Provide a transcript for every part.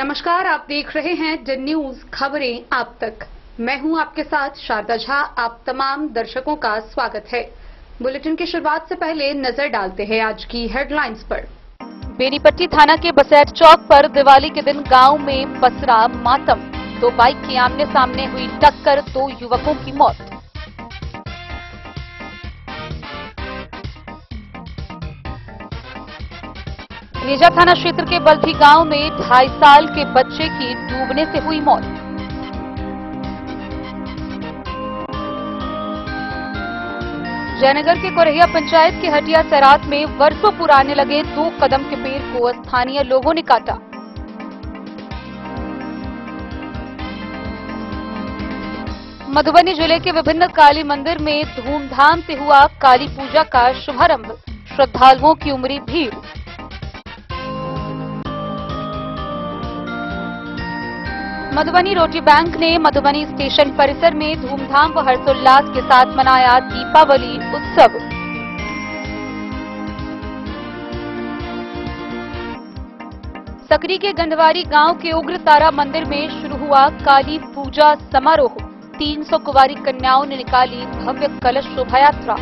नमस्कार, आप देख रहे हैं डन न्यूज खबरें आप तक। मैं हूं आपके साथ शारदा झा। आप तमाम दर्शकों का स्वागत है। बुलेटिन की शुरुआत से पहले नजर डालते हैं आज की हेडलाइंस पर। बेनीपट्टी थाना के बसैठ चौक पर दिवाली के दिन गांव में पसरा मातम। 2 बाइक की आमने सामने हुई टक्कर, 2 युवकों की मौत। नेजा थाना क्षेत्र के बल्थी गांव में 2.5 साल के बच्चे की डूबने से हुई मौत। जयनगर के कोरहिया पंचायत के हटिया सैरात में वर्षों पुराने लगे 2 कदम के पेड़ को स्थानीय लोगों ने काटा। मधुबनी जिले के विभिन्न काली मंदिर में धूमधाम से हुआ काली पूजा का शुभारंभ। श्रद्धालुओं की उमड़ी भीड़। मधुबनी रोटी बैंक ने मधुबनी स्टेशन परिसर में धूमधाम व हर्षोल्लास के साथ मनाया दीपावली उत्सव। सकरी के गंडवारी गांव के उग्र तारा मंदिर में शुरू हुआ काली पूजा समारोह। 300 कुंवारी कन्याओं ने निकाली भव्य कलश शोभा यात्रा।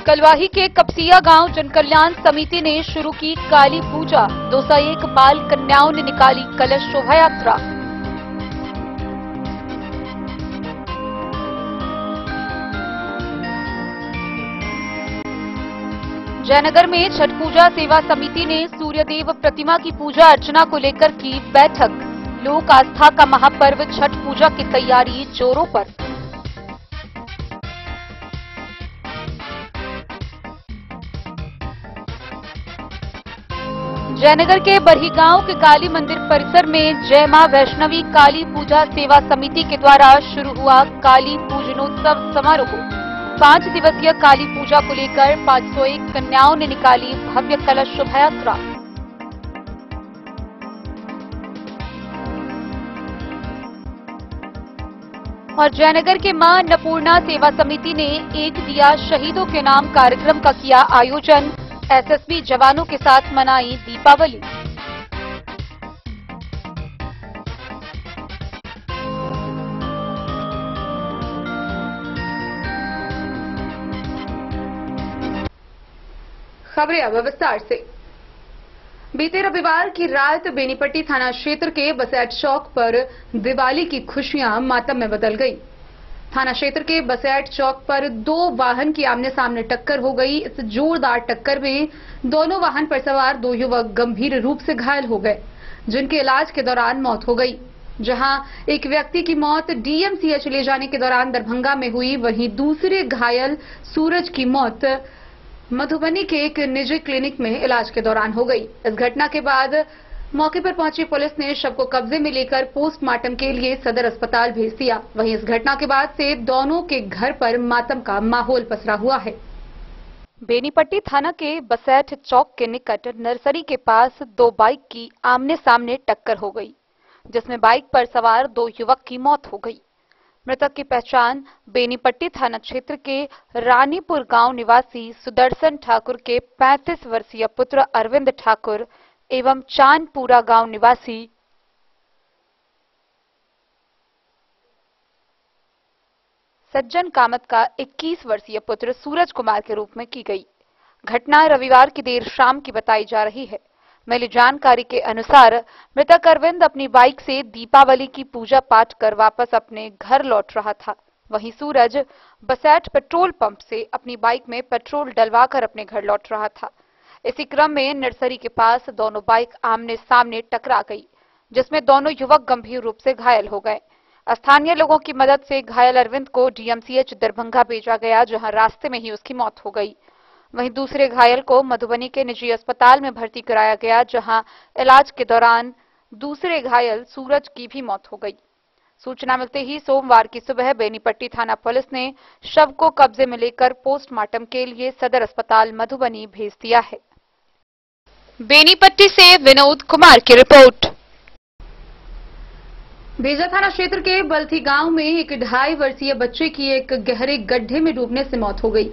कलवाही के कपसिया गांव जनकल्याण समिति ने शुरू की काली पूजा। 201 बाल कन्याओं ने निकाली कलश शोभा यात्रा। जयनगर में छठ पूजा सेवा समिति ने सूर्यदेव प्रतिमा की पूजा अर्चना को लेकर की बैठक। लोक आस्था का महापर्व छठ पूजा की तैयारी जोरों पर। जयनगर के बरही गांव के काली मंदिर परिसर में जय मां वैष्णवी काली पूजा सेवा समिति के द्वारा शुरू हुआ काली पूजनोत्सव समारोह। 5 दिवसीय काली पूजा को लेकर 501 कन्याओं ने निकाली भव्य कलश शोभा यात्रा। और जयनगर के मां अन्नपूर्णा सेवा समिति ने एक दिया शहीदों के नाम कार्यक्रम का किया आयोजन। एसएसबी जवानों के साथ मनाई दीपावली। खबरें अब विस्तार से। बीते रविवार की रात बेनीपट्टी थाना क्षेत्र के बसैठ चौक पर दिवाली की खुशियां मातम में बदल गई। थाना क्षेत्र के बसैठ चौक पर 2 वाहन की आमने सामने टक्कर हो गई। इस जोरदार टक्कर में दोनों वाहन पर सवार 2 युवक गंभीर रूप से घायल हो गए, जिनके इलाज के दौरान मौत हो गई। जहां एक व्यक्ति की मौत डीएमसीएच ले जाने के दौरान दरभंगा में हुई, वहीं दूसरे घायल सूरज की मौत मधुबनी के एक निजी क्लिनिक में इलाज के दौरान हो गई। इस घटना के बाद मौके पर पहुंची पुलिस ने शव को कब्जे में लेकर पोस्टमार्टम के लिए सदर अस्पताल भेज दिया। वहीं इस घटना के बाद से दोनों के घर पर मातम का माहौल पसरा हुआ है। बेनीपट्टी थाना के बसैठ चौक के निकट नर्सरी के पास 2 बाइक की आमने सामने टक्कर हो गई, जिसमें बाइक पर सवार 2 युवक की मौत हो गई। मृतक की पहचान बेनीपट्टी थाना क्षेत्र के रानीपुर गांव निवासी सुदर्शन ठाकुर के 35 वर्षीय पुत्र अरविंद ठाकुर एवं चांदपुरा गांव निवासी सज्जन कामत का 21 वर्षीय पुत्र सूरज कुमार के रूप में की गई। घटना रविवार की देर शाम की बताई जा रही है। मिली जानकारी के अनुसार मृतक अरविंद अपनी बाइक से दीपावली की पूजा पाठ कर वापस अपने घर लौट रहा था। वहीं सूरज बसैठ पेट्रोल पंप से अपनी बाइक में पेट्रोल डलवाकर अपने घर लौट रहा था। इसी क्रम में नर्सरी के पास दोनों बाइक आमने सामने टकरा गई, जिसमें दोनों युवक गंभीर रूप से घायल हो गए। स्थानीय लोगों की मदद से घायल अरविंद को डीएमसीएच दरभंगा भेजा गया, जहां रास्ते में ही उसकी मौत हो गई। वहीं दूसरे घायल को मधुबनी के निजी अस्पताल में भर्ती कराया गया, जहां इलाज के दौरान दूसरे घायल सूरज की भी मौत हो गई। सूचना मिलते ही सोमवार की सुबह बेनीपट्टी थाना पुलिस ने शव को कब्जे में लेकर पोस्टमार्टम के लिए सदर अस्पताल मधुबनी भेज दिया है। बेनीपट्टी से विनोद कुमार की रिपोर्ट। बेजा थाना क्षेत्र के बल्थी गांव में एक 2.5 वर्षीय बच्चे की एक गहरे गड्ढे में डूबने से मौत हो गई।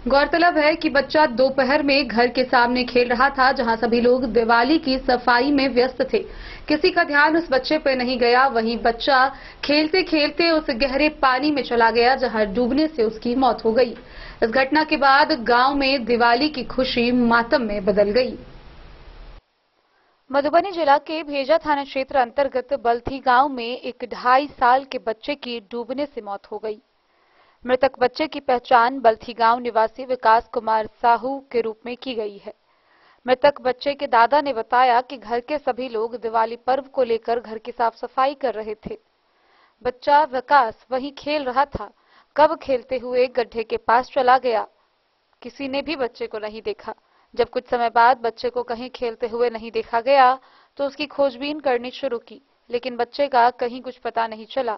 गौरतलब है कि बच्चा दोपहर में घर के सामने खेल रहा था, जहां सभी लोग दिवाली की सफाई में व्यस्त थे। किसी का ध्यान उस बच्चे पर नहीं गया। वहीं बच्चा खेलते खेलते उस गहरे पानी में चला गया, जहां डूबने से उसकी मौत हो गई। इस घटना के बाद गांव में दिवाली की खुशी मातम में बदल गई। मधुबनी जिला के भेजा थाना क्षेत्र अंतर्गत बल्थी गांव में एक 2.5 साल के बच्चे की डूबने से मौत हो गई। मृतक बच्चे की पहचान बल्थी गांव निवासी विकास कुमार साहू के रूप में की गई है। मृतक बच्चे के दादा ने बताया कि घर के सभी लोग दिवाली पर्व को लेकर घर की साफ सफाई कर रहे थे। बच्चा विकास वहीं खेल रहा था, कब खेलते हुए गड्ढे के पास चला गया। किसी ने भी बच्चे को नहीं देखा। जब कुछ समय बाद बच्चे को कहीं खेलते हुए नहीं देखा गया तो उसकी खोजबीन करनी शुरू की, लेकिन बच्चे का कहीं कुछ पता नहीं चला।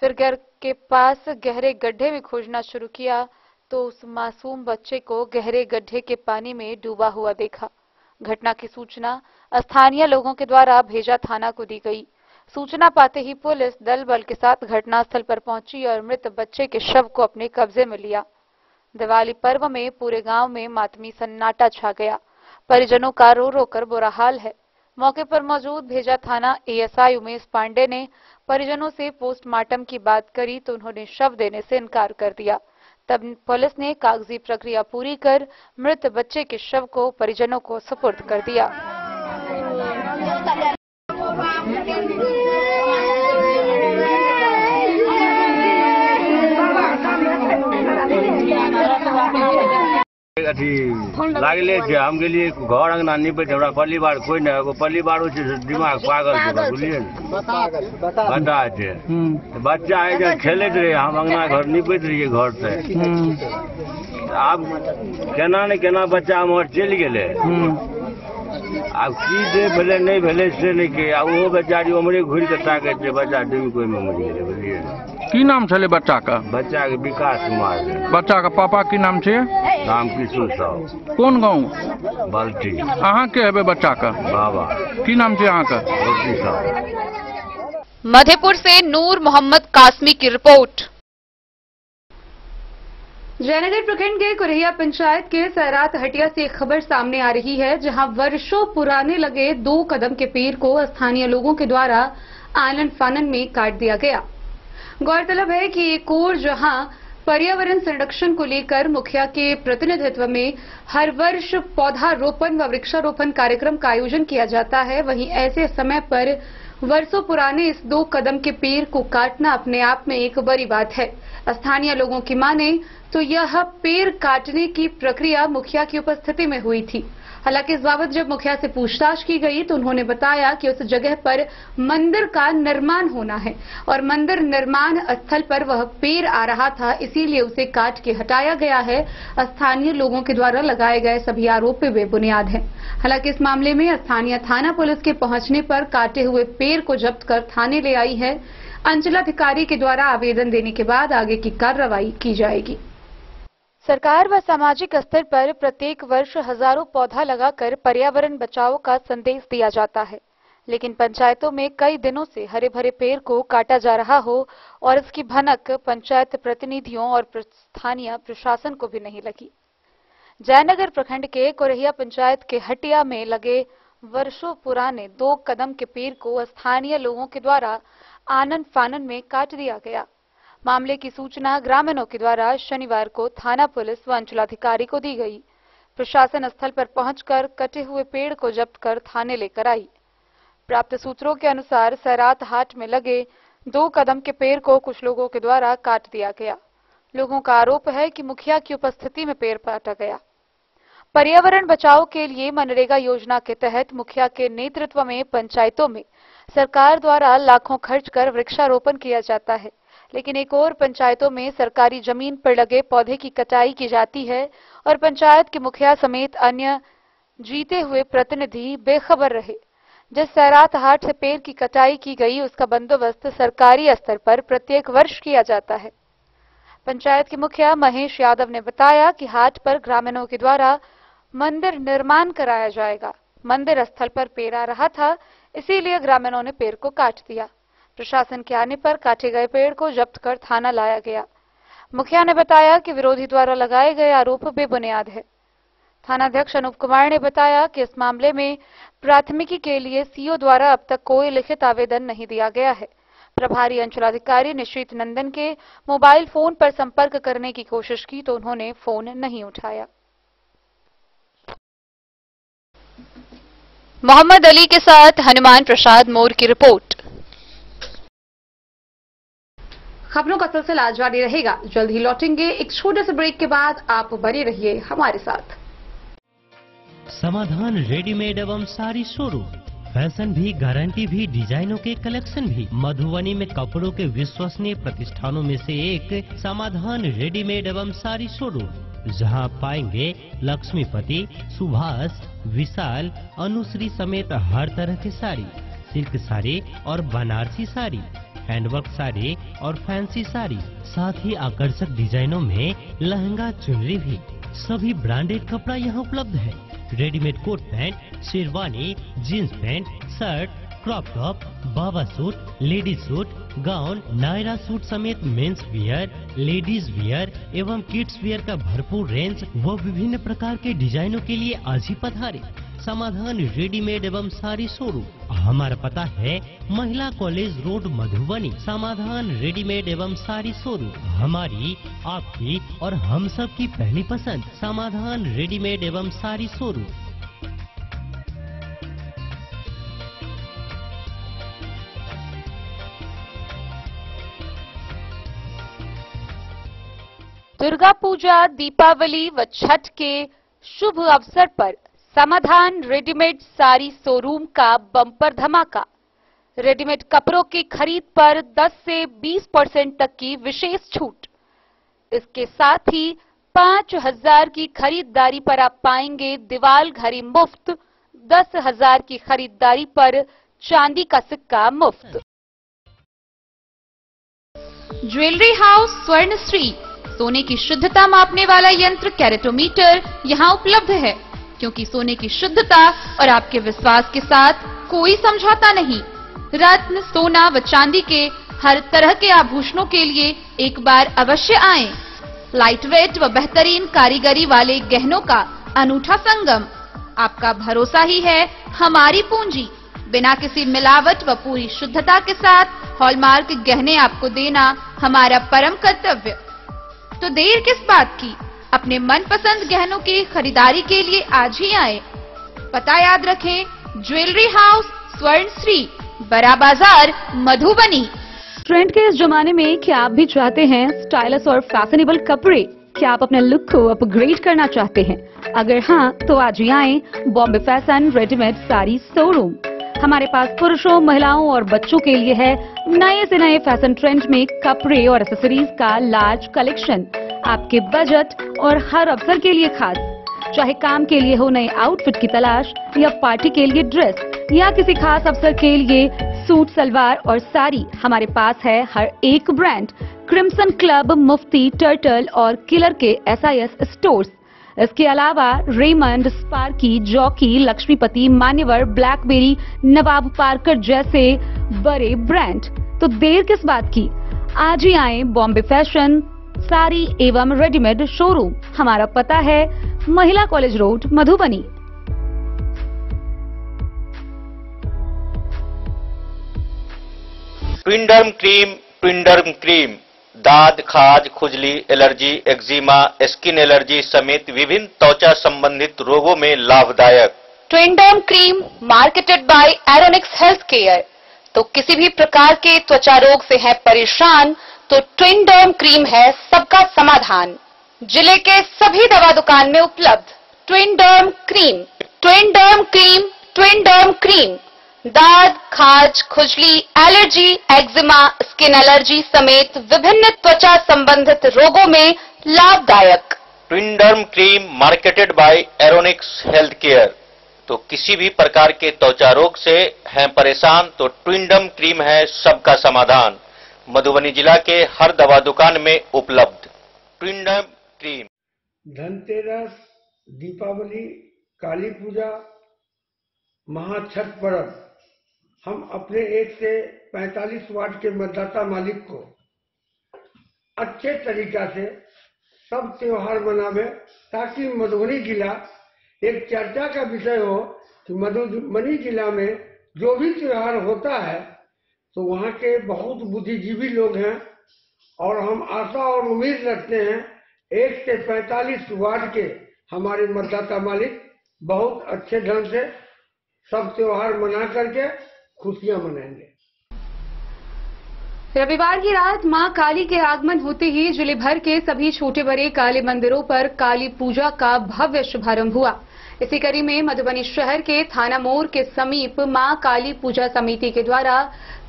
फिर घर के पास गहरे गड्ढे में खोजना शुरू किया तो उस मासूम बच्चे को गहरे गड्ढे के पानी में डूबा हुआ देखा। घटना की सूचना स्थानीय लोगों के द्वारा भेजा थाना को दी गई। सूचना पाते ही पुलिस दल बल के साथ घटनास्थल पर पहुंची और मृत बच्चे के शव को अपने कब्जे में लिया। दिवाली पर्व में पूरे गांव में मातमी सन्नाटा छा गया। परिजनों का रो रो कर बुरा हाल है। मौके पर मौजूद भेजा थाना एएसआई उमेश पांडे ने परिजनों से पोस्टमार्टम की बात करी तो उन्होंने शव देने से इनकार कर दिया। तब पुलिस ने कागजी प्रक्रिया पूरी कर मृत बच्चे के शव को परिजनों को सुपुर्द कर दिया। अथी लागले छै, हम गेलिए घर अंगना निपट, हमरा पहली बार कोई नहीं, एगो पहली बार हो छै, दिमाग पागल छै, बुझलिए ने, बता छै। बच्चा एजे खेलैत रहे, हम अंगना घर निपट रहिए घर से। आब केना ने केना बच्चा हमर चलि गेलै। आब की जे भेलै नहीं भेलै से नहीं के, आ ओहो बेचारी उमरे घुरि के ताकै छै, बच्चा डूबि के ओहिमे मरि गेलै, बुझलिए ने। की नाम छले बच्चा का? बच्चा के विकास कुमार। बच्चा का पापा की नाम छे? राम किशोर साहब। कौन गाँव? बाल्टी। अहाँ के हेबे बच्चा का? बाबा। की नाम छे अहाँ का? मधेपुर से नूर मोहम्मद कासमी की रिपोर्ट। जयनगर प्रखंड के कुरहिया पंचायत के सैरात हटिया से एक खबर सामने आ रही है, जहां वर्षों पुराने लगे 2 कदम के पेड़ को स्थानीय लोगों के द्वारा आनन फानन में काट दिया गया। गौरतलब है कि एक ओर जहां पर्यावरण संरक्षण को लेकर मुखिया के प्रतिनिधित्व में हर वर्ष पौधारोपण व वृक्षारोपण कार्यक्रम का आयोजन किया जाता है, वहीं ऐसे समय पर वर्षों पुराने इस 2 कदम के पेड़ को काटना अपने आप में एक बड़ी बात है। स्थानीय लोगों की माने तो यह पेड़ काटने की प्रक्रिया मुखिया की उपस्थिति में हुई थी। हालांकि इस बाबत जब मुखिया से पूछताछ की गई तो उन्होंने बताया कि उस जगह पर मंदिर का निर्माण होना है और मंदिर निर्माण स्थल पर वह पेड़ आ रहा था, इसीलिए उसे काट के हटाया गया है। स्थानीय लोगों के द्वारा लगाए गए सभी आरोप बेबुनियाद हैं। हालांकि इस मामले में स्थानीय थाना पुलिस के पहुंचने पर काटे हुए पेड़ को जब्त कर थाने ले आई है। अंचलाधिकारी के द्वारा आवेदन देने के बाद आगे की कार्रवाई की जाएगी। सरकार व सामाजिक स्तर पर प्रत्येक वर्ष हजारों पौधा लगाकर पर्यावरण बचाओ का संदेश दिया जाता है, लेकिन पंचायतों में कई दिनों से हरे भरे पेड़ को काटा जा रहा हो और इसकी भनक पंचायत प्रतिनिधियों और स्थानीय प्रशासन को भी नहीं लगी। जयनगर प्रखंड के कुरहिया पंचायत के हटिया में लगे वर्षों पुराने 2 कदम के पेड़ को स्थानीय लोगों के द्वारा आनन फानन में काट दिया गया। मामले की सूचना ग्रामीणों के द्वारा शनिवार को थाना पुलिस व अंचलाधिकारी को दी गई। प्रशासन स्थल पर पहुंचकर कटे हुए पेड़ को जब्त कर थाने लेकर आई। प्राप्त सूत्रों के अनुसार सैरात हाट में लगे 2 कदम के पेड़ को कुछ लोगों के द्वारा काट दिया गया। लोगों का आरोप है कि मुखिया की उपस्थिति में पेड़ काटा गया। पर्यावरण बचाओ के लिए मनरेगा योजना के तहत मुखिया के नेतृत्व में पंचायतों में सरकार द्वारा लाखों खर्च कर वृक्षारोपण किया जाता है, लेकिन एक और पंचायतों में सरकारी जमीन पर लगे पौधे की कटाई की जाती है और पंचायत के मुखिया समेत अन्य जीते हुए प्रतिनिधि बेखबर रहे। जिस सैरात हाट से पेड़ की कटाई की गई उसका बंदोबस्त सरकारी स्तर पर प्रत्येक वर्ष किया जाता है। पंचायत के मुखिया महेश यादव ने बताया कि हाट पर ग्रामीणों के द्वारा मंदिर निर्माण कराया जाएगा। मंदिर स्थल पर पेड़ आ रहा था, इसीलिए ग्रामीणों ने पेड़ को काट दिया। प्रशासन के आने पर काटे गए पेड़ को जब्त कर थाना लाया गया। मुखिया ने बताया कि विरोधी द्वारा लगाए गए आरोप बेबुनियाद है। थानाध्यक्ष अनूप कुमार ने बताया कि इस मामले में प्राथमिकी के लिए सीओ द्वारा अब तक कोई लिखित आवेदन नहीं दिया गया है। प्रभारी अंचलाधिकारी निश्चित नंदन के मोबाइल फोन पर संपर्क करने की कोशिश की तो उन्होंने फोन नहीं उठाया। मोहम्मद अली के साथ हनुमान प्रसाद मोर की रिपोर्ट। खबरों का सिलसिला जारी रहेगा। जल्द ही लौटेंगे एक छोटे से ब्रेक के बाद। आप बने रहिए हमारे साथ। समाधान रेडीमेड एवं साड़ी शोरूम, फैशन भी, गारंटी भी, डिजाइनों के कलेक्शन भी। मधुबनी में कपड़ों के विश्वसनीय प्रतिष्ठानों में से एक समाधान रेडीमेड एवं साड़ी शोरूम, जहां आप पाएंगे लक्ष्मीपति, सुभाष, विशाल, अनुश्री समेत हर तरह की साड़ी, सिल्क साड़ी और बनारसी साड़ी, हैंडवर्क साड़ी और फैंसी साड़ी, साथ ही आकर्षक डिजाइनों में लहंगा, चुनरी भी। सभी ब्रांडेड कपड़ा यहाँ उपलब्ध है। Readymade coat pant, sherwani, jeans pant, shirt, crop top, बाबा suit, ladies suit, gown, Naira suit समेत मेंस वियर, लेडीज वियर एवं किड्स वियर का भरपूर रेंज व विभिन्न प्रकार के डिजाइनों के लिए आज ही पधारे। समाधान रेडीमेड एवं साड़ी शोरूम। हमारा पता है महिला कॉलेज रोड, मधुबनी। समाधान रेडीमेड एवं साड़ी शोरूम हमारी, आपकी और हम सब की पहली पसंद। समाधान रेडीमेड एवं साड़ी शोरूम। दुर्गा पूजा, दीपावली व छठ के शुभ अवसर पर समाधान रेडीमेड साड़ी शोरूम का बम्पर धमाका। रेडीमेड कपड़ों की खरीद पर 10 से 20% तक की विशेष छूट। इसके साथ ही 5,000 की खरीदारी पर आप पाएंगे दीवाल घड़ी मुफ्त, 10,000 की खरीदारी पर चांदी का सिक्का मुफ्त। ज्वेलरी हाउस स्वर्णश्री, सोने की शुद्धता मापने वाला यंत्र कैरेटोमीटर यहां उपलब्ध है, क्योंकि सोने की शुद्धता और आपके विश्वास के साथ कोई समझौता नहीं। रत्न, सोना व चांदी के हर तरह के आभूषणों के लिए एक बार अवश्य आएं। लाइट वेट व बेहतरीन कारीगरी वाले गहनों का अनूठा संगम। आपका भरोसा ही है हमारी पूंजी। बिना किसी मिलावट व पूरी शुद्धता के साथ हॉलमार्क गहने आपको देना हमारा परम कर्तव्य। तो देर किस बात की, अपने मनपसंद गहनों की खरीदारी के लिए आज ही आए। पता याद रखें, ज्वेलरी हाउस स्वर्णश्री, बड़ा बाजार, मधुबनी। ट्रेंड के इस जमाने में क्या आप भी चाहते हैं स्टाइलिश और फैशनेबल कपड़े? क्या आप अपने लुक को अपग्रेड करना चाहते हैं? अगर हाँ, तो आज ही आए Bombay fashion readymade sari showroom. हमारे पास पुरुषों, महिलाओं और बच्चों के लिए है नए से नए फैशन ट्रेंड में कपड़े और एक्सेसरीज का लार्ज कलेक्शन। आपके बजट और हर अवसर के लिए खास। चाहे काम के लिए हो नए आउटफिट की तलाश, या पार्टी के लिए ड्रेस, या किसी खास अवसर के लिए सूट, सलवार और साड़ी, हमारे पास है हर एक ब्रांड। क्रिम्सन क्लब, मुफ्ती, टर्टल और किलर के SIS स्टोर्स। इसके अलावा रेमंड, स्पार्की, जॉकी, लक्ष्मीपति, मान्यवर, ब्लैकबेरी, नवाब पार्कर जैसे बड़े ब्रांड। तो देर किस बात की, आज ही आए बॉम्बे फैशन साड़ी एवं रेडीमेड शोरूम। हमारा पता है महिला कॉलेज रोड, मधुबनी। ट्विंडर्म क्रीम दाद, खाज, खुजली, एलर्जी, एक्जिमा, स्किन एलर्जी समेत विभिन्न त्वचा संबंधित रोगों में लाभदायक। Twinderm cream marketed by Aeronix health care. तो किसी भी प्रकार के त्वचा रोग से है परेशान तो ट्विंडर्म क्रीम है सबका समाधान। जिले के सभी दवा दुकान में उपलब्ध ट्विंडर्म क्रीम। ट्विंडर्म क्रीम, ट्विंडर्म क्रीम दाद, खाज, खुजली, एलर्जी, एक्जिमा, स्किन एलर्जी समेत विभिन्न त्वचा संबंधित रोगों में लाभदायक। Twinderm cream marketed by Aeronix health care. तो किसी भी प्रकार के त्वचा रोग से हैं परेशान तो ट्विंडर्म क्रीम है सबका समाधान। मधुबनी जिला के हर दवा दुकान में उपलब्ध ट्विंडर्म क्रीम। धनतेरस, दीपावली, काली पूजा, महाछठ पर्व हम अपने 1 से 45 वार्ड के मतदाता मालिक को अच्छे तरीका से सब त्योहार मनावे, ताकि मधुबनी जिला एक चर्चा का विषय हो कि मधुबनी जिला में जो भी त्योहार होता है तो वहाँ के बहुत बुद्धिजीवी लोग हैं, और हम आशा और उम्मीद रखते हैं 1 से 45 वार्ड के हमारे मतदाता मालिक बहुत अच्छे ढंग से सब त्योहार मना करके खुशियां मनाएंगे। रविवार की रात मां काली के आगमन होते ही जिले भर के सभी छोटे बड़े काली मंदिरों पर काली पूजा का भव्य शुभारंभ हुआ। इसी कड़ी में मधुबनी शहर के थाना मोड़ के समीप मां काली पूजा समिति के द्वारा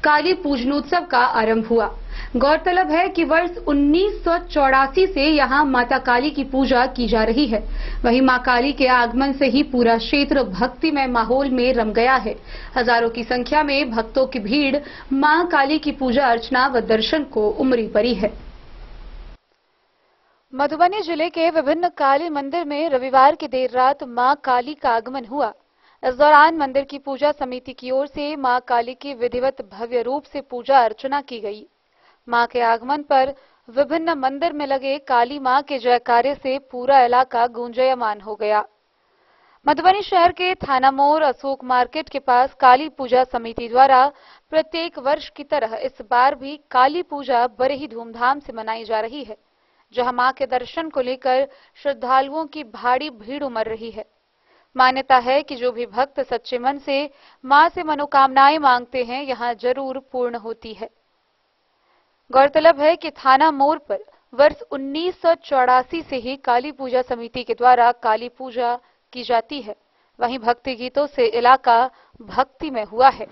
काली पूजनोत्सव का आरंभ हुआ। गौरतलब है कि वर्ष 1984 से यहां माता काली की पूजा की जा रही है। वहीं मां काली के आगमन से ही पूरा क्षेत्र भक्तिमय माहौल में रम गया है। हजारों की संख्या में भक्तों की भीड़ मां काली की पूजा अर्चना व दर्शन को उमड़ी पड़ी है। मधुबनी जिले के विभिन्न काली मंदिर में रविवार की देर रात मां काली का आगमन हुआ। इस दौरान मंदिर की पूजा समिति की ओर से मां काली की विधिवत भव्य रूप से पूजा अर्चना की गई। मां के आगमन पर विभिन्न मंदिर में लगे काली मां के जयकारे से पूरा इलाका गूंजयमान हो गया। मधुबनी शहर के थाना मोड़ अशोक मार्केट के पास काली पूजा समिति द्वारा प्रत्येक वर्ष की तरह इस बार भी काली पूजा बड़े ही धूमधाम से मनाई जा रही है, जहां मां के दर्शन को लेकर श्रद्धालुओं की भारी भीड़ उमड़ रही है। मान्यता है कि जो भी भक्त सच्चे मन से मां से मनोकामनाएं मांगते हैं, यहां जरूर पूर्ण होती है। गौरतलब है कि थाना मोड़ पर वर्ष 1984 से ही काली पूजा समिति के द्वारा काली पूजा की जाती है। वहीं भक्ति गीतों से इलाका भक्ति में हुआ है।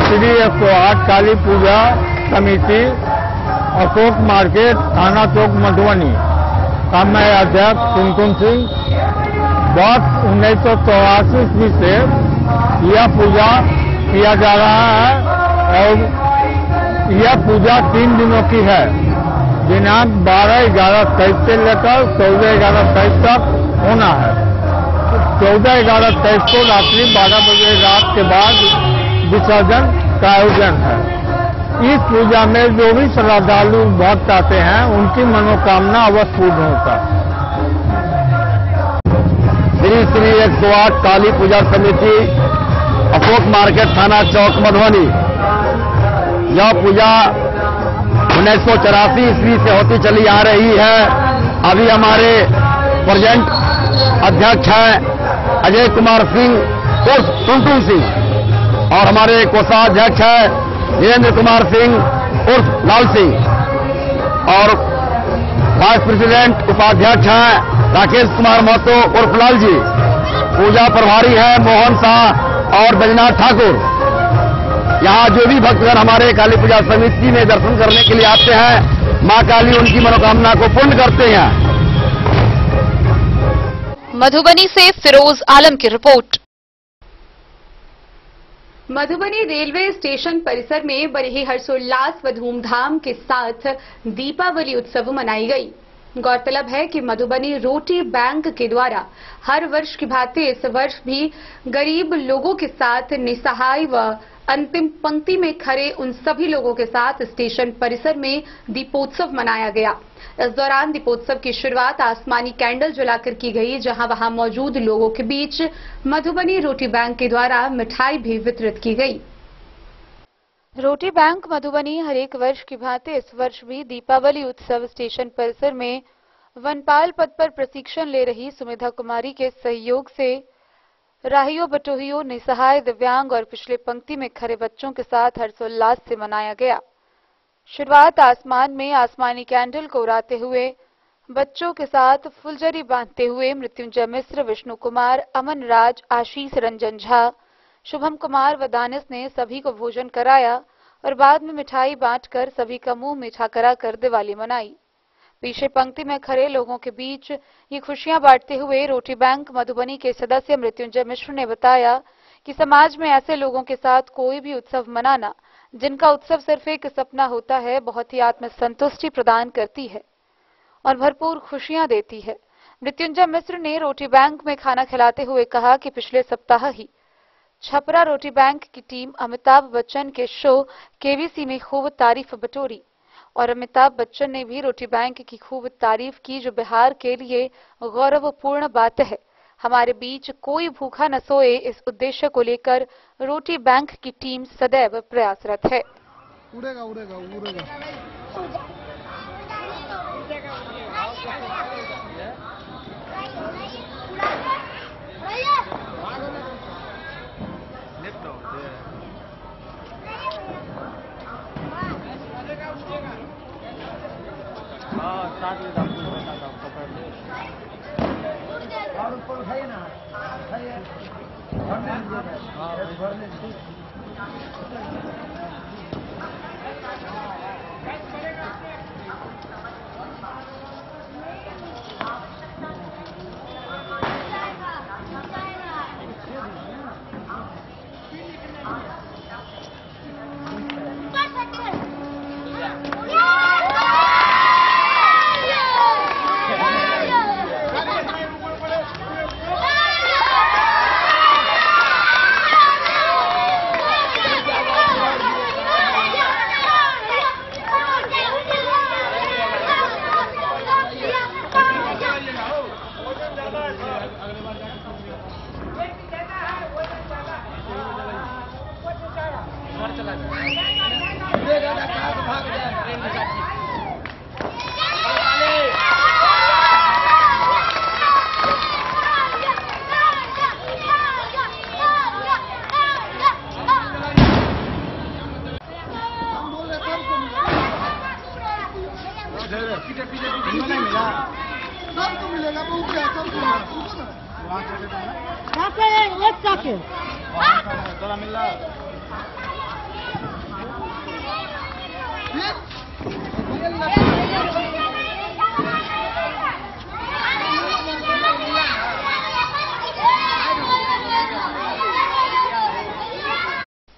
श्री 108 काली पूजा समिति अशोक मार्केट थाना चौक मधुबनी का मैं अध्यक्ष कुमकुम सिंह। वर्ष 1984 ईस्वी से यह पूजा किया जा रहा है और यह पूजा 3 दिनों की है। दिनांक 12/11/23 से लेकर 14/11/23 तक होना है। 14/11/23 को रात्रि 12 बजे रात के बाद विसर्जन का आयोजन है। इस पूजा में जो भी श्रद्धालु भक्त आते हैं, उनकी मनोकामना अवश्य पूर्ण होता है। श्री 108 काली पूजा समिति अशोक मार्केट थाना चौक मधुबनी। यह पूजा 1984 ईस्वी से होती चली आ रही है। अभी हमारे प्रेजेंट अध्यक्ष हैं अजय कुमार सिंह उर्फ टुनटुन सिंह, और हमारे कोषाध्यक्ष है वीरेंद्र कुमार सिंह उर्फ लाल सिंह, और वाइस प्रेसिडेंट उपाध्यक्ष हैं राकेश कुमार महतो उर्फ लाल जी। पूजा प्रभारी है मोहन शाह और बैजनाथ ठाकुर। यहाँ जो भी भक्तगण हमारे काली पूजा समिति में दर्शन करने के लिए आते हैं, मां काली उनकी मनोकामना को पूर्ण करते हैं। मधुबनी से फिरोज आलम की रिपोर्ट। मधुबनी रेलवे स्टेशन परिसर में बड़े ही हर्षोल्लास व धूमधाम के साथ दीपावली उत्सव मनाई गई। गौरतलब है कि मधुबनी रोटी बैंक के द्वारा हर वर्ष की भांति इस वर्ष भी गरीब लोगों के साथ निसहाय व अंतिम पंक्ति में खड़े उन सभी लोगों के साथ स्टेशन परिसर में दीपोत्सव मनाया गया। इस दौरान दीपोत्सव की शुरुआत आसमानी कैंडल जलाकर की गई, जहां वहां मौजूद लोगों के बीच मधुबनी रोटी बैंक के द्वारा मिठाई भी वितरित की गई। रोटी बैंक मधुबनी हर एक वर्ष की भांति इस वर्ष भी दीपावली उत्सव स्टेशन परिसर में वनपाल पद पर प्रशिक्षण ले रही सुमेधा कुमारी के सहयोग से राहियों, बटोहियों, निसहाय, दिव्यांग और पिछले पंक्ति में खड़े बच्चों के साथ हर्षोल्लास से मनाया गया। शुरुआत आसमान में आसमानी कैंडल को उड़ाते हुए बच्चों के साथ फुलझड़ी बांधते हुए मृत्युंजय मिश्र, विष्णु कुमार, अमन राज, आशीष रंजन झा, शुभम कुमार व दानिश ने सभी को भोजन कराया और बाद में मिठाई बांटकर सभी का मुंह मीठा कराकर दिवाली मनाई। पीछे पंक्ति में खड़े लोगों के बीच ये खुशियां बांटते हुए रोटी बैंक मधुबनी के सदस्य मृत्युंजय मिश्र ने बताया कि समाज में ऐसे लोगों के साथ कोई भी उत्सव मनाना, जिनका उत्सव सिर्फ एक सपना होता है, बहुत ही आत्मसंतुष्टि प्रदान करती है और भरपूर खुशियां देती है। मृत्युंजय मिश्र ने रोटी बैंक में खाना खिलाते हुए कहा कि पिछले सप्ताह ही छपरा रोटी बैंक की टीम अमिताभ बच्चन के शो केबीसी में खूब तारीफ बटोरी और अमिताभ बच्चन ने भी रोटी बैंक की खूब तारीफ की, जो बिहार के लिए गौरवपूर्ण बात है। हमारे बीच कोई भूखा न सोए, इस उद्देश्य को लेकर रोटी बैंक की टीम सदैव प्रयासरत है। उड़ेगा उड़ेगा उड़ेगा।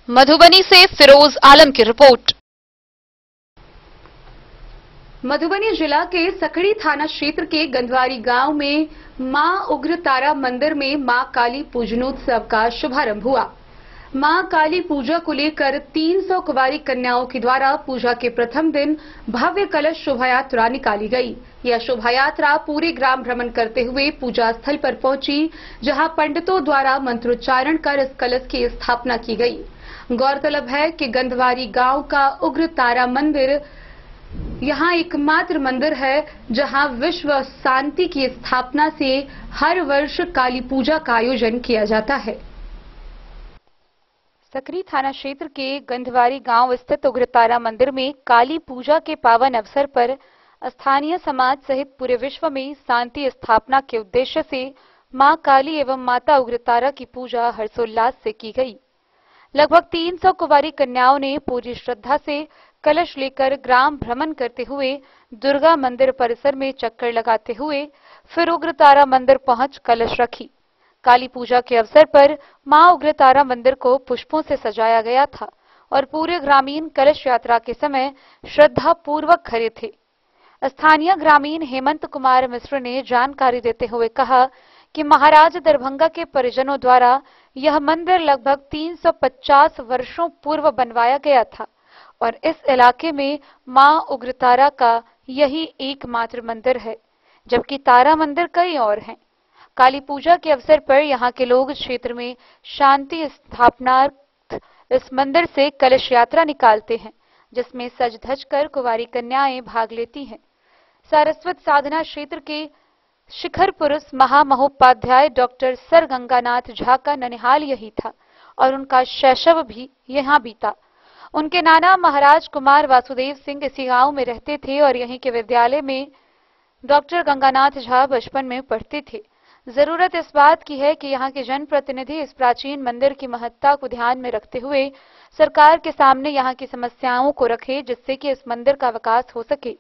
मधुबनी से फिरोज आलम की रिपोर्ट। मधुबनी जिला के सकड़ी थाना क्षेत्र के गंधवारी गांव में मां उग्र तारा मंदिर में मां काली पूजनोत्सव का शुभारंभ हुआ। मां काली पूजा को लेकर 300 कुंवारी कन्याओं के द्वारा पूजा के प्रथम दिन भव्य कलश शोभा यात्रा निकाली गई। यह शोभा यात्रा पूरे ग्राम भ्रमण करते हुए पूजा स्थल पर पहुंची, जहां पंडितों द्वारा मंत्रोच्चारण कर इस कलश की स्थापना की गई। गौरतलब है कि गंधवारी गांव का उग्र तारा मंदिर यहां एकमात्र मंदिर है जहां विश्व शांति की स्थापना से हर वर्ष काली पूजा का आयोजन किया जाता है। सकरी थाना क्षेत्र के गंधवारी गांव स्थित उग्रतारा मंदिर में काली पूजा के पावन अवसर पर स्थानीय समाज सहित पूरे विश्व में शांति स्थापना के उद्देश्य से मां काली एवं माता उग्रतारा की पूजा हर्षोल्लास से की गई। लगभग 300 कुंवारी कन्याओं ने पूरी श्रद्धा से कलश लेकर ग्राम भ्रमण करते हुए दुर्गा मंदिर परिसर में चक्कर लगाते हुए फिर उग्रतारा मंदिर पहुंच कलश रखी। काली पूजा के अवसर पर मां उग्रतारा मंदिर को पुष्पों से सजाया गया था और पूरे ग्रामीण कलश यात्रा के समय श्रद्धा पूर्वक खड़े थे। स्थानीय ग्रामीण हेमंत कुमार मिश्र ने जानकारी देते हुए कहा कि महाराज दरभंगा के परिजनों द्वारा यह मंदिर लगभग 350 वर्षों पूर्व बनवाया गया था और इस इलाके में मां उग्रतारा का यही एकमात्र मंदिर है, जबकि तारा मंदिर कई और हैं। काली पूजा के अवसर पर यहां के लोग क्षेत्र में शांति स्थापनार्थ इस मंदिर से कलश यात्रा निकालते हैं, जिसमें सज धज कर कुंवारी कन्याएं भाग लेती हैं। सारस्वत साधना क्षेत्र के शिखर पुरुष महामहोपाध्याय डॉक्टर सर गंगानाथ झा का ननिहाल यही था और उनका शैशव भी यहाँ बीता। उनके नाना महाराज कुमार वासुदेव सिंह इसी गांव में रहते थे और यहीं के विद्यालय में डॉक्टर गंगानाथ झा बचपन में पढ़ते थे। जरूरत इस बात की है कि यहाँ के जनप्रतिनिधि इस प्राचीन मंदिर की महत्ता को ध्यान में रखते हुए सरकार के सामने यहाँ की समस्याओं को रखे, जिससे कि इस मंदिर का विकास हो सके।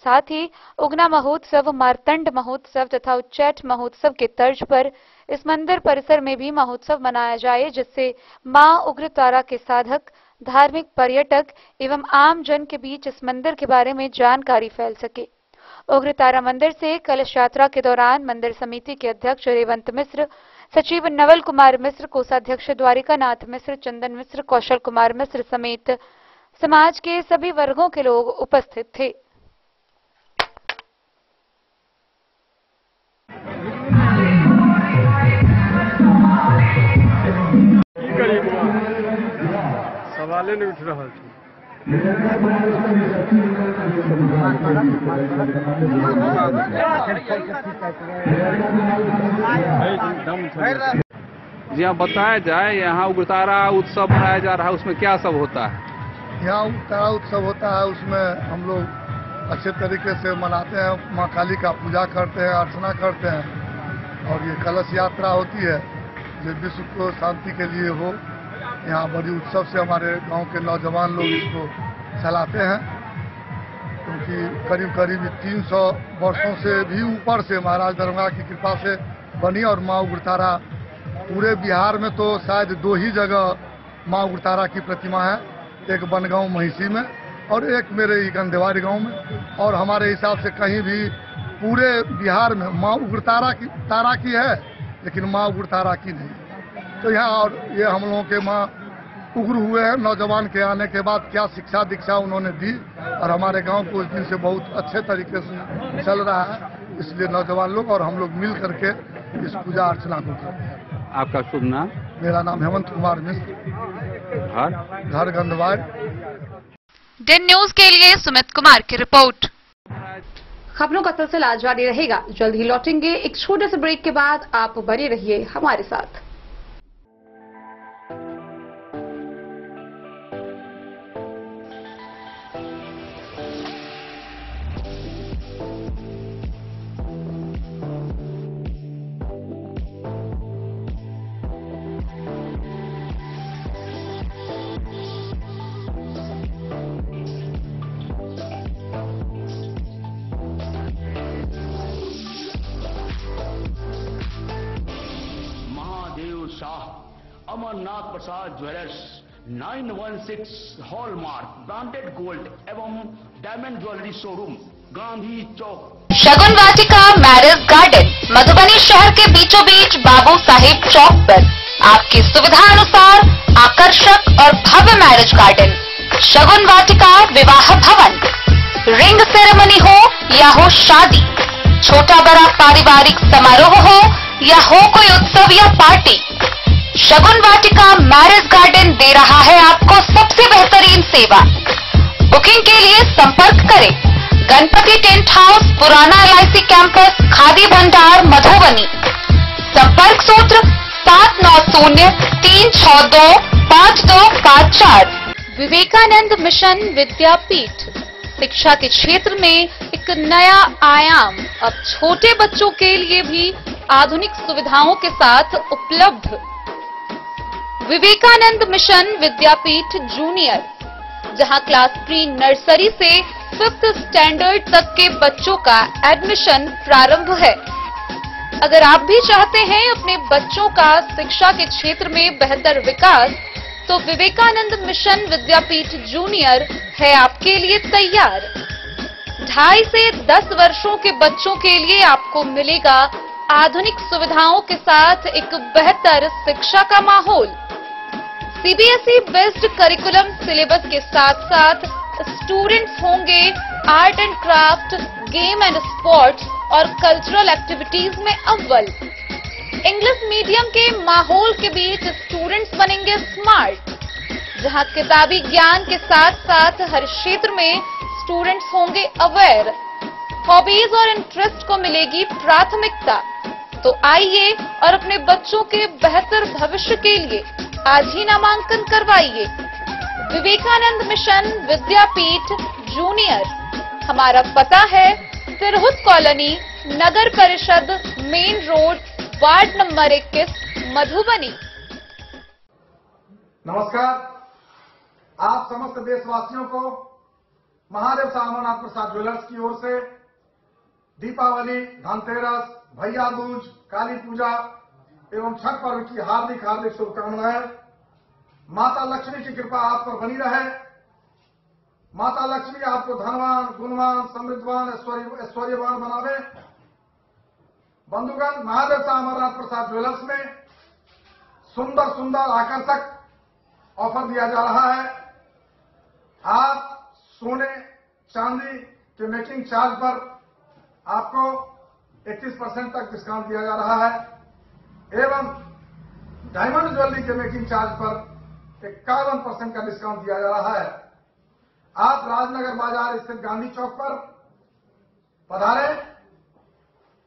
साथ ही उगना महोत्सव, मार्तंड महोत्सव तथा उच्चैठ महोत्सव के तर्ज पर इस मंदिर परिसर में भी महोत्सव मनाया जाए, जिससे मां उग्रतारा के साधक, धार्मिक पर्यटक एवं आम जन के बीच इस मंदिर के बारे में जानकारी फैल सके। उग्रतारा मंदिर से कलश यात्रा के दौरान मंदिर समिति के अध्यक्ष रेवंत मिश्र, सचिव नवल कुमार मिश्र, कोषाध्यक्ष द्वारिकानाथ मिश्र, चंदन मिश्र, कौशल कुमार मिश्र समेत समाज के सभी वर्गों के लोग उपस्थित थे। सवाले नहीं उठ रहा था। यहाँ बताया जाए, यहाँ उग्रतारा उत्सव मनाया जा रहा है, उसमें क्या सब होता है? यहाँ उग्रतारा उत्सव होता है, उसमें हम लोग अच्छे तरीके से मनाते हैं। माँ काली का पूजा करते हैं, अर्चना करते हैं और ये कलश यात्रा होती है जो विश्व को शांति के लिए हो। यहाँ बड़ी उत्सव से हमारे गांव के नौजवान लोग इसको चलाते हैं, क्योंकि करीब करीब 300 वर्षों से भी ऊपर से महाराज दरगाह की कृपा से बनी। और माँ उग्रतारा पूरे बिहार में तो शायद 2 ही जगह माँ उग्रतारा की प्रतिमा है, एक बनगांव महिषी में और एक मेरे गंधेवारी गांव में। और हमारे हिसाब से कहीं भी पूरे बिहार में माँ उग्रतारा की है, लेकिन माँ उग्रतारा की नहीं। तो यहाँ और ये हम लोगों के माँ उग्र हुए हैं। नौजवान के आने के बाद क्या शिक्षा दीक्षा उन्होंने दी और हमारे गांव को उस दिन से बहुत अच्छे तरीके से चल रहा है। इसलिए नौजवान लोग और हम लोग मिल करके इस पूजा अर्चना को करते हैं। आपका शुभ नाम? मेरा नाम हेमंत कुमार मिश्र, घर गंधवार। दिन न्यूज के लिए सुमित कुमार की रिपोर्ट। खबरों का सिलसिला जारी रहेगा, जल्द ही लौटेंगे एक छोटे से ब्रेक के बाद। आप बने रहिए हमारे साथ। अमरनाथ प्रसाद ज्वेलर्स 916 हॉलमार्क ब्रांडेड गोल्ड एवं डायमंड ज्वेलरी शोरूम, गांधी चौक। शगुन वाटिका मैरिज गार्डन मधुबनी शहर के बीचों बीच बाबू साहिब चौक पर आपकी सुविधा अनुसार आकर्षक और भव्य मैरिज गार्डन। शगुन वाटिका विवाह भवन, रिंग सेरेमनी हो या हो शादी, छोटा बड़ा पारिवारिक समारोह हो या हो कोई उत्सव या पार्टी, शगुन वाटिका मैरिज गार्डन दे रहा है आपको सबसे बेहतरीन सेवा। बुकिंग के लिए संपर्क करें गणपति टेंट हाउस, पुराना LIC कैंपस, खादी भंडार, मधुबनी। संपर्क सूत्र 7903625254। विवेकानंद मिशन विद्यापीठ शिक्षा के क्षेत्र में एक नया आयाम अब छोटे बच्चों के लिए भी आधुनिक सुविधाओं के साथ उपलब्ध। विवेकानंद मिशन विद्यापीठ जूनियर, जहां क्लास प्री नर्सरी से 5th स्टैंडर्ड तक के बच्चों का एडमिशन प्रारंभ है। अगर आप भी चाहते हैं अपने बच्चों का शिक्षा के क्षेत्र में बेहतर विकास, तो विवेकानंद मिशन विद्यापीठ जूनियर है आपके लिए तैयार। 2.5 से 10 वर्षों के बच्चों के लिए आपको मिलेगा आधुनिक सुविधाओं के साथ एक बेहतर शिक्षा का माहौल। CBSE बेस्ड करिकुलम सिलेबस के साथ साथ स्टूडेंट्स होंगे art and craft, game and sports और कल्चरल एक्टिविटीज में अव्वल। इंग्लिश मीडियम के माहौल के बीच स्टूडेंट्स बनेंगे स्मार्ट। जहां किताबी ज्ञान के साथ साथ हर क्षेत्र में स्टूडेंट्स होंगे अवेयर, हॉबीज और इंटरेस्ट को मिलेगी प्राथमिकता। तो आइए और अपने बच्चों के बेहतर भविष्य के लिए आज ही नामांकन करवाइए। विवेकानंद मिशन विद्यापीठ जूनियर, हमारा पता है तिरहुत कॉलोनी, नगर परिषद, main road, ward number 21, Madhubani. नमस्कार। आप समस्त देशवासियों को महादेव अमरनाथ प्रसाद ज्वेलर्स की ओर से दीपावली, धनतेरस, भैया दूज, काली पूजा एवं छठ पर्व की हार्दिक हार्दिक शुभकामनाएं। माता लक्ष्मी की कृपा आप पर बनी रहे। माता लक्ष्मी आपको धनवान, गुणवान, समृद्धवान, ऐश्वर्यवान बनावे। बंधुगण, महादेव अमरनाथ प्रसाद ज्वेलर्स में सुंदर सुंदर आकर्षक ऑफर दिया जा रहा है। आप सोने चांदी के मेकिंग चार्ज पर आपको 21% तक डिस्काउंट दिया जा रहा है एवं डायमंड ज्वेलरी के मेकिंग चार्ज पर 51% का डिस्काउंट दिया जा रहा है। आप राजनगर बाजार स्थित गांधी चौक पर पधारे।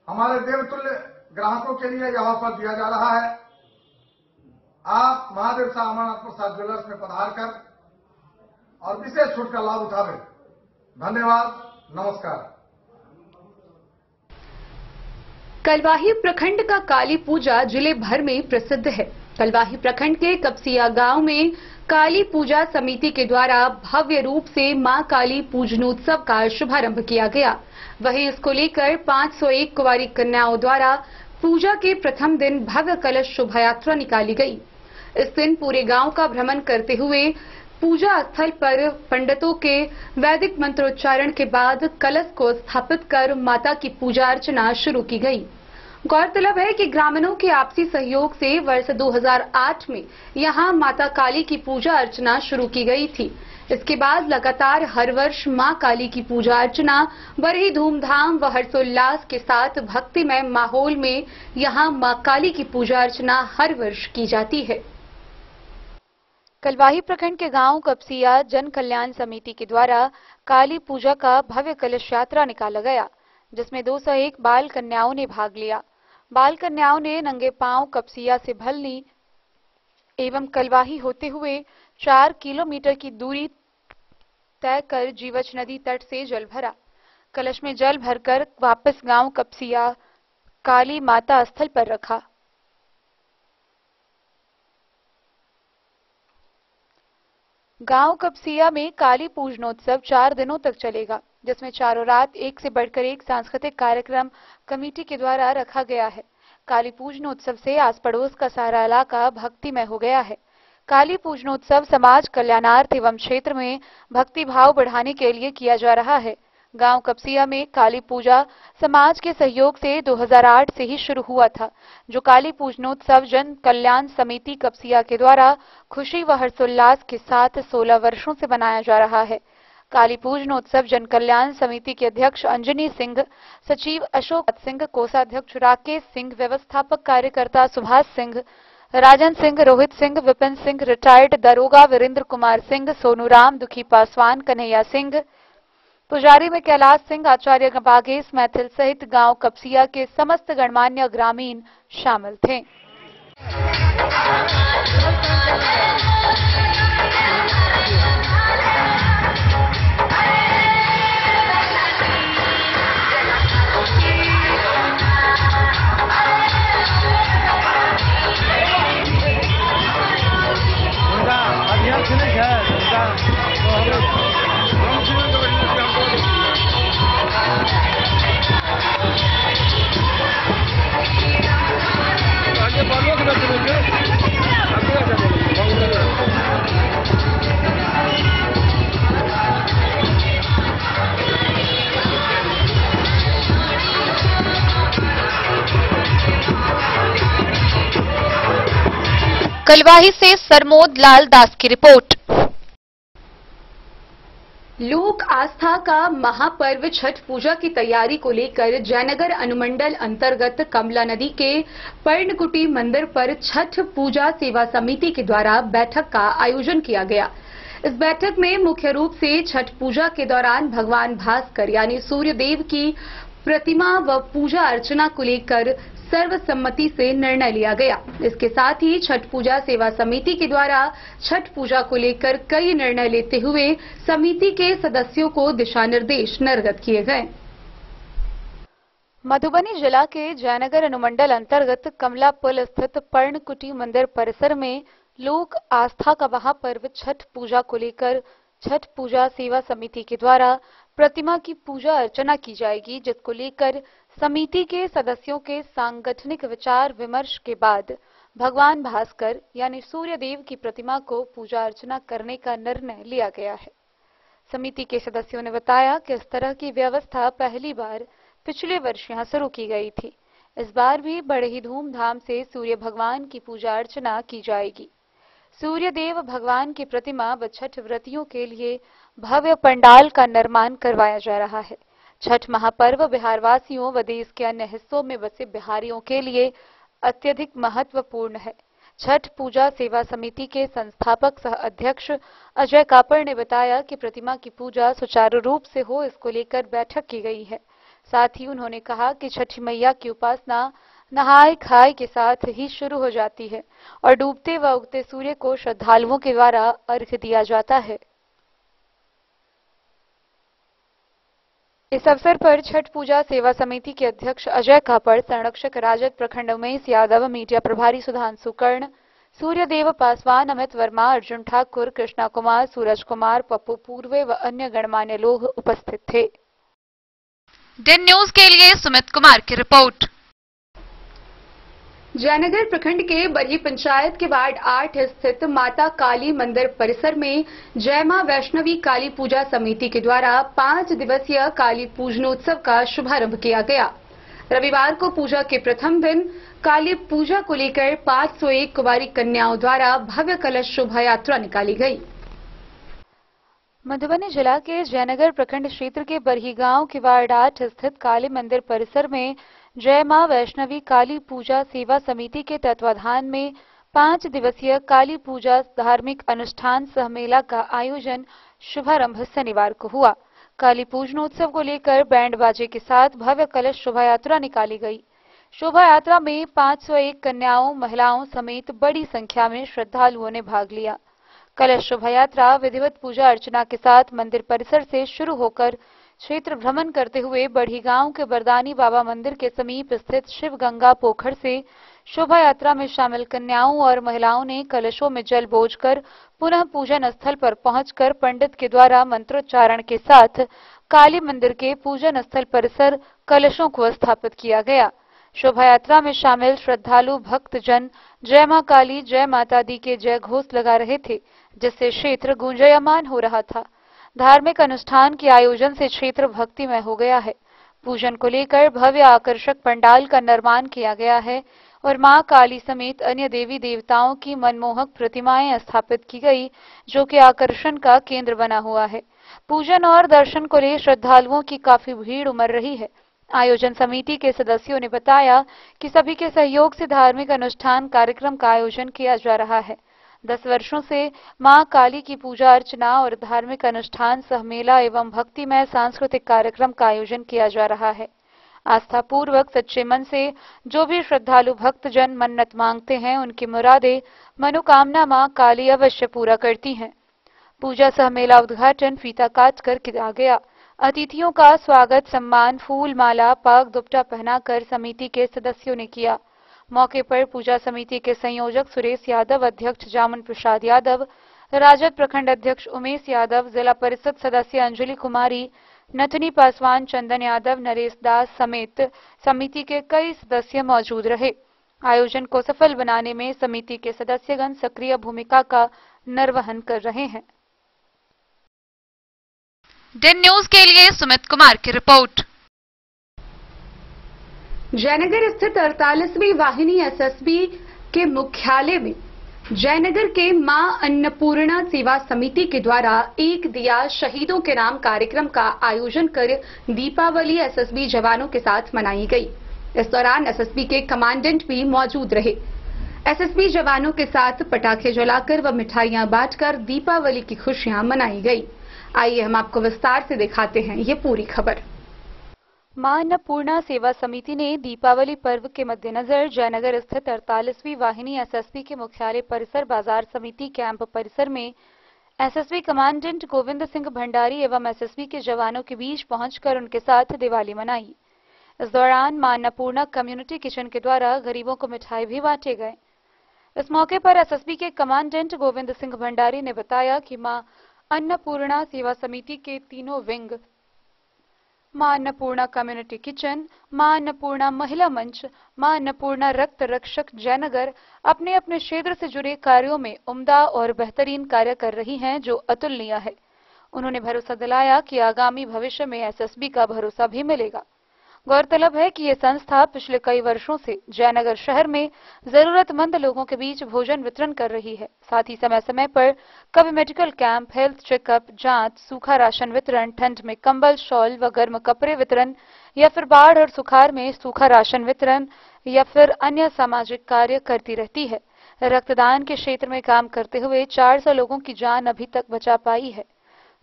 हमारे देवतुल्य ग्राहकों के लिए यह ऑफर दिया जा रहा है। आप महादेव अमरनाथ प्रसाद ज्वेलर्स में पधार कर और विशेष छूट का लाभ उठावे। धन्यवाद, नमस्कार। कलवाही प्रखंड का काली पूजा जिले भर में प्रसिद्ध है। कलवाही प्रखंड के कपसिया गांव में काली पूजा समिति के द्वारा भव्य रूप से मां काली पूजनोत्सव का शुभारंभ किया गया। वहीं इसको लेकर 501 कुंवारी कन्याओं द्वारा पूजा के प्रथम दिन भव्य कलश शोभा यात्रा निकाली गई। इस दिन पूरे गांव का भ्रमण करते हुए पूजा स्थल पर पंडितों के वैदिक मंत्रोच्चारण के बाद कलश को स्थापित कर माता की पूजा अर्चना शुरू की गई। गौरतलब है कि ग्रामीणों के आपसी सहयोग से वर्ष 2008 में यहां माता काली की पूजा अर्चना शुरू की गई थी। इसके बाद लगातार हर वर्ष मां काली की पूजा अर्चना बड़ी धूमधाम व हर्षोल्लास के साथ भक्तिमय माहौल में यहां मां काली की पूजा अर्चना हर वर्ष की जाती है। कलवाही प्रखंड के गांव कपसिया जन कल्याण समिति के द्वारा काली पूजा का भव्य कलश यात्रा निकाला गया, जिसमें 201 बाल कन्याओं ने भाग लिया। बाल कन्याओं ने नंगे पांव कपसिया से भलनी एवं कलवाही होते हुए 4 किलोमीटर की दूरी तय कर जीवछ नदी तट से जल भरा। कलश में जल भरकर वापस गांव कपसिया काली माता स्थल पर रखा। गांव कपसिया में काली पूजनोत्सव 4 दिनों तक चलेगा, जिसमें चारों रात एक से बढ़कर एक सांस्कृतिक कार्यक्रम कमेटी के द्वारा रखा गया है। काली पूजनोत्सव से आस पड़ोस का सारा इलाका भक्तिमय हो गया है। काली पूजनोत्सव समाज कल्याणार्थ एवं क्षेत्र में भक्ति भाव बढ़ाने के लिए किया जा रहा है। गांव कपसिया में काली पूजा समाज के सहयोग से 2008 से ही शुरू हुआ था, जो काली पूजनोत्सव जन कल्याण समिति कपसिया के द्वारा खुशी व हर्षोल्लास के साथ 16 वर्षों से मनाया जा रहा है। काली पूजनोत्सव जन कल्याण समिति के अध्यक्ष अंजनी सिंह, सचिव अशोक सिंह, कोषाध्यक्ष राकेश सिंह, व्यवस्थापक कार्यकर्ता सुभाष सिंह, राजन सिंह, रोहित सिंह, विपिन सिंह, रिटायर्ड दरोगा वीरेंद्र कुमार सिंह, सोनू राम, दुखी पासवान, कन्हैया सिंह, पुजारी में कैलाश सिंह, आचार्य बागेश मैथिल सहित गांव कपसिया के समस्त गणमान्य ग्रामीण शामिल थे। कलवाही से सरमोद लाल दास की रिपोर्ट। लोक आस्था का महापर्व छठ पूजा की तैयारी को लेकर जयनगर अनुमंडल अंतर्गत कमला नदी के पर्णकुटी मंदिर पर छठ पूजा सेवा समिति के द्वारा बैठक का आयोजन किया गया। इस बैठक में मुख्य रूप से छठ पूजा के दौरान भगवान भास्कर यानी सूर्य देव की प्रतिमा व पूजा अर्चना को लेकर सर्वसम्मति से निर्णय लिया गया। इसके साथ ही छठ पूजा सेवा समिति के द्वारा छठ पूजा को लेकर कई निर्णय लेते हुए समिति के सदस्यों को दिशा निर्देश निर्गत किए गए। मधुबनी जिला के जयनगर अनुमंडल अंतर्गत कमला पुल स्थित पर्णकुटी मंदिर परिसर में लोक आस्था का महापर्व छठ पूजा को लेकर छठ पूजा सेवा समिति के द्वारा प्रतिमा की पूजा अर्चना की जाएगी, जिसको लेकर समिति के सदस्यों के सांगठनिक विचार विमर्श के बाद भगवान भास्कर यानी सूर्य देव की प्रतिमा को पूजा अर्चना करने का निर्णय लिया गया है। समिति के सदस्यों ने बताया कि इस तरह की व्यवस्था पहली बार पिछले वर्ष यहां शुरू की गई थी। इस बार भी बड़े ही धूमधाम से सूर्य भगवान की पूजा अर्चना की जाएगी। सूर्य देव भगवान की प्रतिमा व छठ व्रतियों के लिए भव्य पंडाल का निर्माण करवाया जा रहा है। छठ महापर्व बिहारवासियों व देश के अन्य हिस्सों में बसे बिहारियों के लिए अत्यधिक महत्वपूर्ण है। छठ पूजा सेवा समिति के संस्थापक सह अध्यक्ष अजय कापड़ ने बताया कि प्रतिमा की पूजा सुचारू रूप से हो, इसको लेकर बैठक की गई है। साथ ही उन्होंने कहा कि छठी मैया की उपासना नहाय खाए के साथ ही शुरू हो जाती है और डूबते व उगते सूर्य को श्रद्धालुओं के द्वारा अर्घ्य दिया जाता है। इस अवसर पर छठ पूजा सेवा समिति के अध्यक्ष अजय कापड़, संरक्षक राजद प्रखंड उमेश यादव, मीडिया प्रभारी सुधांशु कर्ण, सूर्यदेव पासवान, अमित वर्मा, अर्जुन ठाकुर, कृष्णा कुमार, सूरज कुमार, पप्पू पूर्वे व अन्य गणमान्य लोग उपस्थित थे। दिन न्यूज के लिए सुमित कुमार की रिपोर्ट। जयनगर प्रखंड के बरही पंचायत के वार्ड 8 स्थित माता काली मंदिर परिसर में जय मां वैष्णवी काली पूजा समिति के द्वारा 5 दिवसीय काली पूजनोत्सव का शुभारंभ किया गया। रविवार को पूजा के प्रथम दिन काली पूजा को लेकर 501 कुंवारी कन्याओं द्वारा भव्य कलश शोभा यात्रा निकाली गई। मधुबनी जिला के जयनगर प्रखंड क्षेत्र के बरही गांव के वार्ड 8 स्थित काली मंदिर परिसर में जय मां वैष्णवी काली पूजा सेवा समिति के तत्वाधान में 5 दिवसीय काली पूजा धार्मिक अनुष्ठान सह मेला का आयोजन शुभारंभ शनिवार को हुआ। काली पूजनोत्सव को लेकर बैंड बाजे के साथ भव्य कलश शोभा यात्रा निकाली गई। शोभा यात्रा में 501 कन्याओं, महिलाओं समेत बड़ी संख्या में श्रद्धालुओं ने भाग लिया। कलश शोभा यात्रा विधिवत पूजा अर्चना के साथ मंदिर परिसर से शुरू होकर क्षेत्र भ्रमण करते हुए बढ़ी गांव के बरदानी बाबा मंदिर के समीप स्थित शिव गंगा पोखर से शोभा यात्रा में शामिल कन्याओं और महिलाओं ने कलशों में जल बोझकर पुनः पूजन स्थल पर पहुंचकर पंडित के द्वारा मंत्रोच्चारण के साथ काली मंदिर के पूजन स्थल परिसर कलशों को स्थापित किया गया। शोभा यात्रा में शामिल श्रद्धालु भक्तजन जय मां काली, जय माता दी के जय घोष लगा रहे थे, जिससे क्षेत्र गूंजायमान हो रहा था। धार्मिक अनुष्ठान के आयोजन से क्षेत्र भक्तिमय हो गया है। पूजन को लेकर भव्य आकर्षक पंडाल का निर्माण किया गया है और मां काली समेत अन्य देवी देवताओं की मनमोहक प्रतिमाएं स्थापित की गई, जो कि आकर्षण का केंद्र बना हुआ है। पूजन और दर्शन को लिए श्रद्धालुओं की काफी भीड़ उमड़ रही है। आयोजन समिति के सदस्यों ने बताया कि सभी के सहयोग से धार्मिक अनुष्ठान कार्यक्रम का आयोजन किया जा रहा है। 10 वर्षों से मां काली की पूजा अर्चना और धार्मिक अनुष्ठान सह मेला एवं भक्तिमय सांस्कृतिक कार्यक्रम का आयोजन किया जा रहा है। आस्था पूर्वक सच्चे मन से जो भी श्रद्धालु भक्तजन मन्नत मांगते हैं, उनकी मुरादें मनोकामना मां काली अवश्य पूरा करती हैं। पूजा सह मेला उद्घाटन फीता काट कर किया गया। अतिथियों का स्वागत सम्मान फूल माला पाग दुपट्टा पहनाकर समिति के सदस्यों ने किया। मौके पर पूजा समिति के संयोजक सुरेश यादव, अध्यक्ष जामुन प्रसाद यादव, राजद प्रखंड अध्यक्ष उमेश यादव, जिला परिषद सदस्य अंजलि कुमारी, नथनी पासवान, चंदन यादव, नरेश दास समेत समिति के कई सदस्य मौजूद रहे। आयोजन को सफल बनाने में समिति के सदस्यगण सक्रिय भूमिका का निर्वहन कर रहे हैं। दिन न्यूज के लिए सुमित कुमार की रिपोर्ट। जयनगर स्थित 48वीं वाहिनी एसएसबी के मुख्यालय में जयनगर के मां अन्नपूर्णा सेवा समिति के द्वारा एक दिया शहीदों के नाम कार्यक्रम का आयोजन कर दीपावली एसएसबी जवानों के साथ मनाई गई। इस दौरान एसएसबी के कमांडेंट भी मौजूद रहे। एसएसबी जवानों के साथ पटाखे जलाकर व मिठाइयां बांटकर दीपावली की खुशियां मनाई गई। आइए हम आपको विस्तार से दिखाते हैं ये पूरी खबर। मां अन्नपूर्णा सेवा समिति ने दीपावली पर्व के मद्देनजर जयनगर स्थित 48वीं वाहिनी एसएसबी के मुख्यालय परिसर बाजार समिति कैंप परिसर में एसएसबी कमांडेंट गोविंद सिंह भंडारी एवं एसएसबी के जवानों के बीच पहुंचकर उनके साथ दिवाली मनाई। इस दौरान मां अन्नपूर्णा कम्युनिटी किचन के द्वारा गरीबों को मिठाई भी बांटे गए। इस मौके पर एसएसबी के कमांडेंट गोविंद सिंह भंडारी ने बताया कि मां अन्नपूर्णा सेवा समिति के तीनों विंग मां अन्नपूर्णा कम्युनिटी किचन, मां अन्नपूर्णा महिला मंच, मां अन्नपूर्णा रक्त रक्षक जयनगर अपने अपने क्षेत्र से जुड़े कार्यों में उम्दा और बेहतरीन कार्य कर रही हैं, जो अतुलनीय है। उन्होंने भरोसा दिलाया कि आगामी भविष्य में एसएसबी का भरोसा भी मिलेगा। गौरतलब है कि ये संस्था पिछले कई वर्षों से जयनगर शहर में जरूरतमंद लोगों के बीच भोजन वितरण कर रही है। साथ ही समय समय पर कभी मेडिकल कैंप, हेल्थ चेकअप, जांच, सूखा राशन वितरण, ठंड में कंबल, शॉल व गर्म कपड़े वितरण या फिर बाढ़ और सुखाड़ में सूखा राशन वितरण या फिर अन्य सामाजिक कार्य करती रहती है। रक्तदान के क्षेत्र में काम करते हुए 400 लोगों की जान अभी तक बचा पाई है।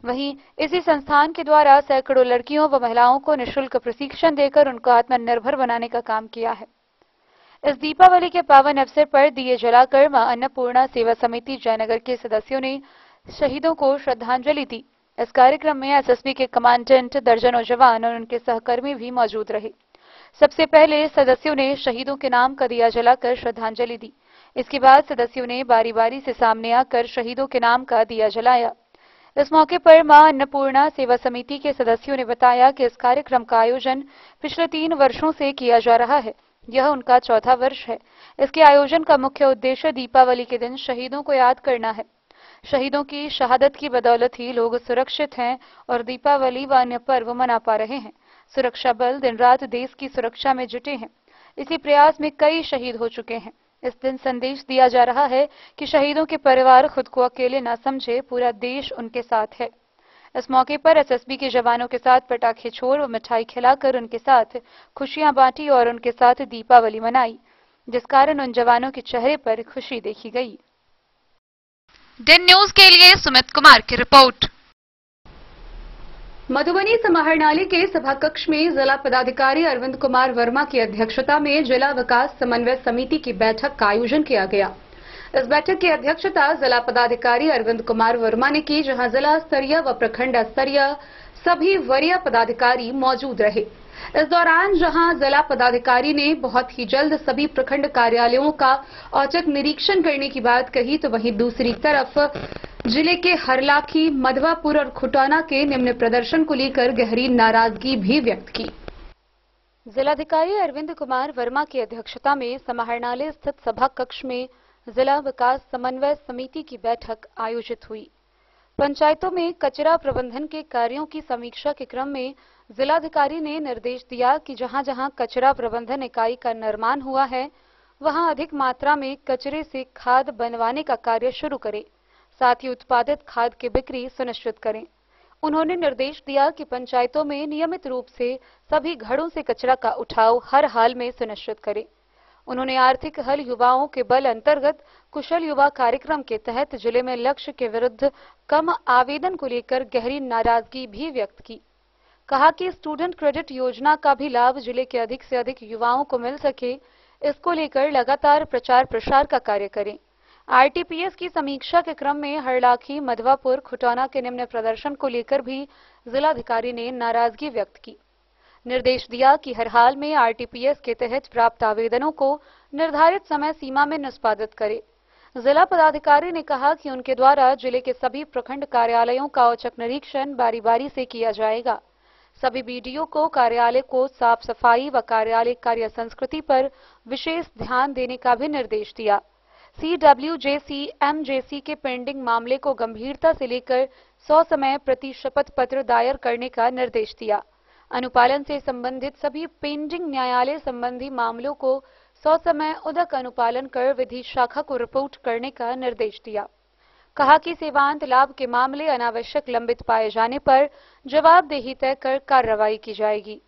वहीं इसी संस्थान के द्वारा सैकड़ों लड़कियों व महिलाओं को निःशुल्क प्रशिक्षण देकर उनको आत्मनिर्भर बनाने का काम किया है। इस दीपावली के पावन अवसर पर दिए जलाकर मां अन्नपूर्णा सेवा समिति जयनगर के सदस्यों ने शहीदों को श्रद्धांजलि दी। इस कार्यक्रम में एसएसबी के कमांडेंट, दर्जनों जवान और उनके सहकर्मी भी मौजूद रहे। सबसे पहले सदस्यों ने शहीदों के नाम का दिया जलाकर श्रद्धांजलि दी। इसके बाद सदस्यों ने बारी बारी से सामने आकर शहीदों के नाम का दिया जलाया। इस मौके पर मां अन्नपूर्णा सेवा समिति के सदस्यों ने बताया कि इस कार्यक्रम का आयोजन पिछले 3 वर्षों से किया जा रहा है। यह उनका 4था वर्ष है। इसके आयोजन का मुख्य उद्देश्य दीपावली के दिन शहीदों को याद करना है। शहीदों की शहादत की बदौलत ही लोग सुरक्षित हैं और दीपावली व अन्य पर्व मना पा रहे हैं। सुरक्षा बल दिन रात देश की सुरक्षा में जुटे हैं। इसी प्रयास में कई शहीद हो चुके हैं। इस दिन संदेश दिया जा रहा है कि शहीदों के परिवार खुद को अकेले न समझे, पूरा देश उनके साथ है। इस मौके पर एसएसबी के जवानों के साथ पटाखे छोड़ व मिठाई खिलाकर उनके साथ खुशियां बांटी और उनके साथ दीपावली मनाई, जिस कारण उन जवानों के चेहरे पर खुशी देखी गई। दिन न्यूज के लिए सुमित कुमार की रिपोर्ट। मधुबनी समाहरणालय के सभा कक्ष में जिला पदाधिकारी अरविंद कुमार वर्मा की अध्यक्षता में जिला विकास समन्वय समिति की बैठक का आयोजन किया गया। इस बैठक की अध्यक्षता जिला पदाधिकारी अरविंद कुमार वर्मा ने की, जहां जिला स्तरीय व प्रखंड स्तरीय सभी वरीय पदाधिकारी मौजूद रहे। इस दौरान जहां जिला पदाधिकारी ने बहुत ही जल्द सभी प्रखंड कार्यालयों का औचक निरीक्षण करने की बात कही, तो वहीं दूसरी तरफ जिले के हरलाखी, मधवापुर और खुटौना के निम्न प्रदर्शन को लेकर गहरी नाराजगी भी व्यक्त की। जिलाधिकारी अरविंद कुमार वर्मा की अध्यक्षता में समाहरणालय स्थित सभा कक्ष में जिला विकास समन्वय समिति की बैठक आयोजित हुई। पंचायतों में कचरा प्रबंधन के कार्यों की समीक्षा के क्रम में जिलाधिकारी ने निर्देश दिया कि जहां जहां कचरा प्रबंधन इकाई का निर्माण हुआ है, वहां अधिक मात्रा में कचरे से खाद बनवाने का कार्य शुरू करें। साथ ही उत्पादित खाद की बिक्री सुनिश्चित करें। उन्होंने निर्देश दिया कि पंचायतों में नियमित रूप से सभी घरों से कचरा का उठाव हर हाल में सुनिश्चित करें। उन्होंने आर्थिक हल युवाओं के बल अंतर्गत कुशल युवा कार्यक्रम के तहत जिले में लक्ष्य के विरुद्ध कम आवेदन को लेकर गहरी नाराजगी भी व्यक्त की। कहा कि स्टूडेंट क्रेडिट योजना का भी लाभ जिले के अधिक से अधिक युवाओं को मिल सके, इसको लेकर लगातार प्रचार प्रसार का कार्य करें। आरटीपीएस की समीक्षा के क्रम में हरलाखी, मधवापुर, खुटौना के निम्न प्रदर्शन को लेकर भी जिलाधिकारी ने नाराजगी व्यक्त की। निर्देश दिया कि हर हाल में आरटीपीएस के तहत प्राप्त आवेदनों को निर्धारित समय सीमा में निष्पादित करे। जिला पदाधिकारी ने कहा कि उनके द्वारा जिले के सभी प्रखंड कार्यालयों का औचक निरीक्षण बारी बारी से किया जाएगा। सभी बीडीओ को कार्यालय को साफ सफाई व कार्यालय कार्य संस्कृति पर विशेष ध्यान देने का भी निर्देश दिया। सीडब्ल्यूजेसी, एमजेसी के पेंडिंग मामले को गंभीरता से लेकर 100 समय प्रति शपथ पत्र दायर करने का निर्देश दिया। अनुपालन से संबंधित सभी पेंडिंग न्यायालय संबंधी मामलों को समय उदक अनुपालन कर विधि शाखा को रिपोर्ट करने का निर्देश दिया। कहा कि सेवांत लाभ के मामले अनावश्यक लंबित पाए जाने पर जवाबदेही तय कर कार्रवाई की जाएगी।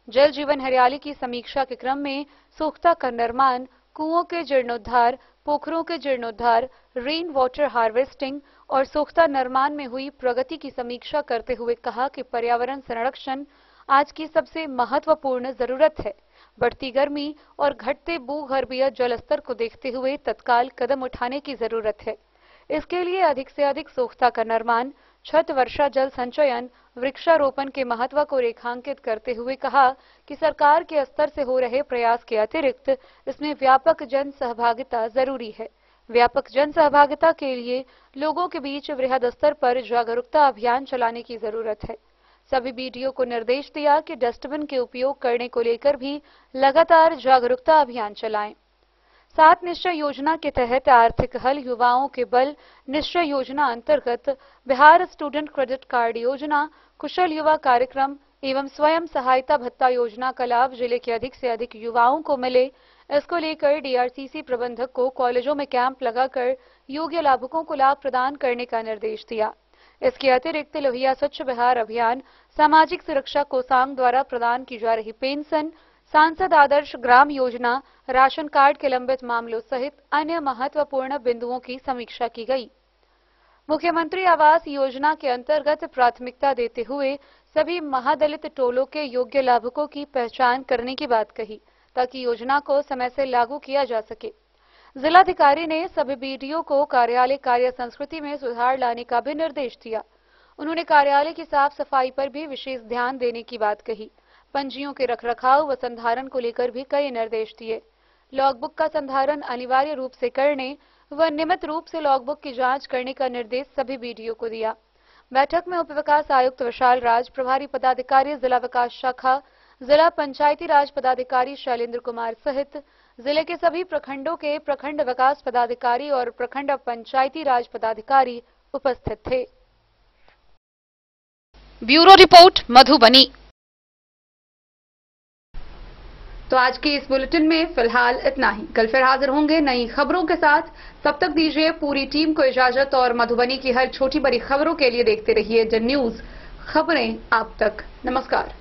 जल जीवन हरियाली की समीक्षा के क्रम में सोख्ता का निर्माण, कुओं के जीर्णोद्धार, पोखरों के जीर्णोद्धार, रेन वाटर हार्वेस्टिंग और सोख्ता निर्माण में हुई प्रगति की समीक्षा करते हुए कहा कि पर्यावरण संरक्षण आज की सबसे महत्वपूर्ण जरूरत है। बढ़ती गर्मी और घटते भूगर्भीय जल स्तर को देखते हुए तत्काल कदम उठाने की जरूरत है। इसके लिए अधिक से अधिक सोख्ता का निर्माण, छत वर्षा जल संचयन, वृक्षारोपण के महत्व को रेखांकित करते हुए कहा कि सरकार के स्तर से हो रहे प्रयास के अतिरिक्त इसमें व्यापक जन सहभागिता जरूरी है। व्यापक जन सहभागिता के लिए लोगों के बीच वृहद स्तर पर जागरूकता अभियान चलाने की जरूरत है। सभी बीडीओ को निर्देश दिया कि डस्टबिन के उपयोग करने को लेकर भी लगातार जागरूकता अभियान चलाएं। 7 निश्चय योजना के तहत आर्थिक हल युवाओं के बल निश्चय योजना अंतर्गत बिहार स्टूडेंट क्रेडिट कार्ड योजना, कुशल युवा कार्यक्रम एवं स्वयं सहायता भत्ता योजना का लाभ जिले के अधिक से अधिक युवाओं को मिले। इसको लेकर डीआरसीसी प्रबंधक को कॉलेजों में कैंप लगाकर योग्य लाभुकों को लाभ प्रदान करने का निर्देश दिया। इसके अतिरिक्त लोहिया स्वच्छ बिहार अभियान, सामाजिक सुरक्षा कोषांग द्वारा प्रदान की जा रही पेंशन, सांसद आदर्श ग्राम योजना, राशन कार्ड के लंबित मामलों सहित अन्य महत्वपूर्ण बिंदुओं की समीक्षा की गई। मुख्यमंत्री आवास योजना के अंतर्गत प्राथमिकता देते हुए सभी महादलित टोलों के योग्य लाभुकों की पहचान करने की बात कही ताकि योजना को समय से लागू किया जा सके। जिलाधिकारी ने सभी बीडीओ को कार्यालय कार्य संस्कृति में सुधार लाने का भी निर्देश दिया। उन्होंने कार्यालय की साफ सफाई पर भी विशेष ध्यान देने की बात कही। पंजियों के रखरखाव व संधारण को लेकर भी कई निर्देश दिए। लॉगबुक का संधारण अनिवार्य रूप से करने व नियमित रूप से लॉगबुक की जांच करने का निर्देश सभी बीडीओ को दिया। बैठक में उप विकास आयुक्त विशाल राज, प्रभारी पदाधिकारी जिला विकास शाखा, जिला पंचायती राज पदाधिकारी शैलेंद्र कुमार सहित जिले के सभी प्रखंडों के प्रखंड विकास पदाधिकारी और प्रखंड पंचायती राज पदाधिकारी उपस्थित थे। Bureau report Madhubani. तो आज की इस बुलेटिन में फिलहाल इतना ही। कल फिर हाजिर होंगे नई खबरों के साथ। तब तक दीजिए पूरी टीम को इजाजत और मधुबनी की हर छोटी बड़ी खबरों के लिए देखते रहिए द न्यूज, खबरें आप तक। नमस्कार।